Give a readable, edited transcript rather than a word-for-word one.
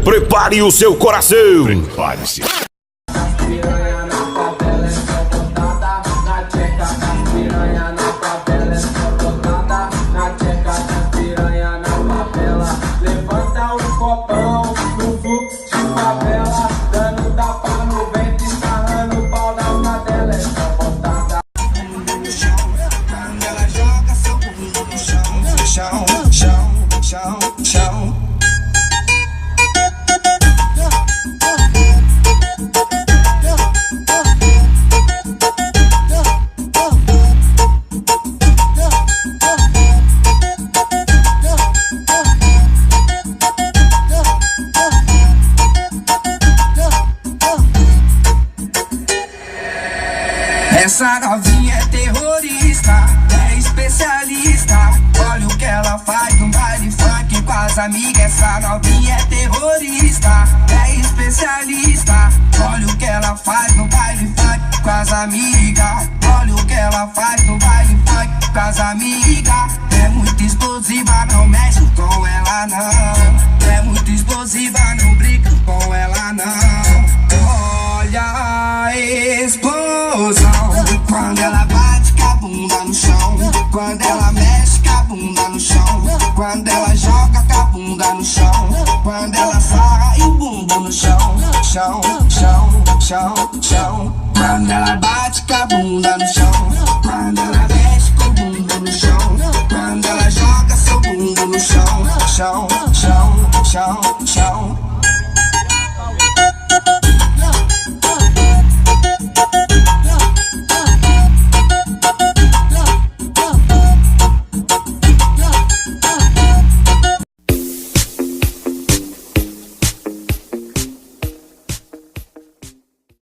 Prepare o seu coração. Prepare-se. Levanta o copão no fluxo de favela, dando tapa no vento, escarrando o pau das cadelas. Botada no chão, quando ela joga seu bumbum no chão, chão, chão, chão, chão. Essa novinha é terrorista, é especialista. Olha o que ela faz no baile funk com as amigas. Essa novinha é terrorista, é especialista. Olha o que ela faz no baile funk com as amigas. Olha o que ela faz no baile funk com as amigas. É muito explosiva, não mexe com ela não. É muito explosiva, não brinca com ela não. Olha a explosão quando ela bate com a bunda no chão, quando ela mexe com a bunda no chão, quando ela joga com a bunda no chão, quando ela sarra e o bumbum no chão, chão, chão, chão, chão. Quando ela bate com a bunda no chão, quando ela mexe com o bumbum no chão, quando ela joga seu bumbum no chão, chão, chão, chão, chão.